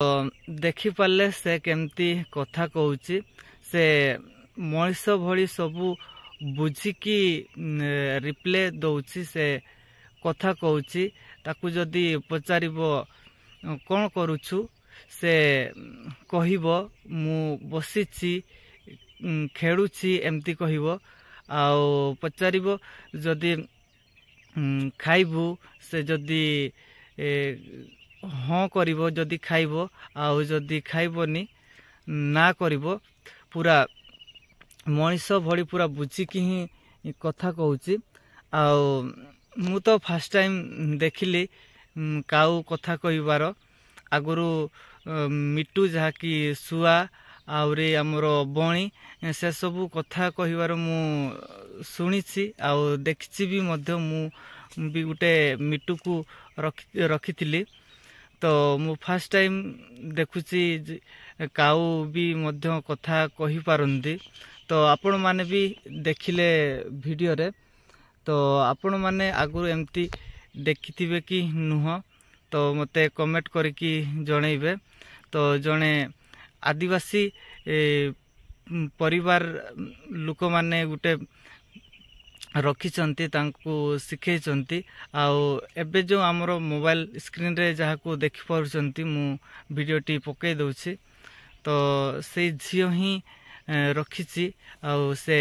देखिपारे से केमती कथा कहूँ से मनीष भली सबू बुझिकी रिप्ले दौची से कथा कहूँ ताकू जदि पचार कौन करुछु से कहब मु बसीची खेलुची एमती कहब आउ पचार जदि खाइबू से जदि हाँ करिवो जदि खाइबो आउ जदि खाइबोनी ना करिवो पूरा मनीष भली पूरा बुझिकी ही कथा कहूँ आउ मु तो फर्स्ट टाइम देखिली काऊ कथा कहिबार आगुरु मिटू जहाँकि सुआ आउरी आमर बणी से सबू कथा कहिबार मु शुणी आउ देखी भी मध्य मु भी गोटे मिटू को रखी तो मु फर्स्ट टाइम देखुची काऊ भी मध्य कथा कहि पारंती तो आपण माने भी देखिले वीडियो रे तो आपण माने आगु एमती देखिथिबे कि नुह तो मते कमेंट करके जणैबे तो जणे आदिवासी परिवार लोक माने गुटे रखिचंती तांको शिखैचंती आउ एबे जो हमरो मोबाइल स्क्रीन रे जहा को देखि पारुचंती मु वीडियो टी पकै दउछि तो से झियो ही रखिछि आउ से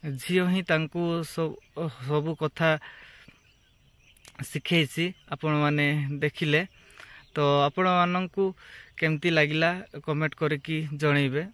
झियो ही तांको सब कथा शिखैछि आपण माने देखिले तो आपण माननकु केमती लागिला कमेंट करके जणैबे।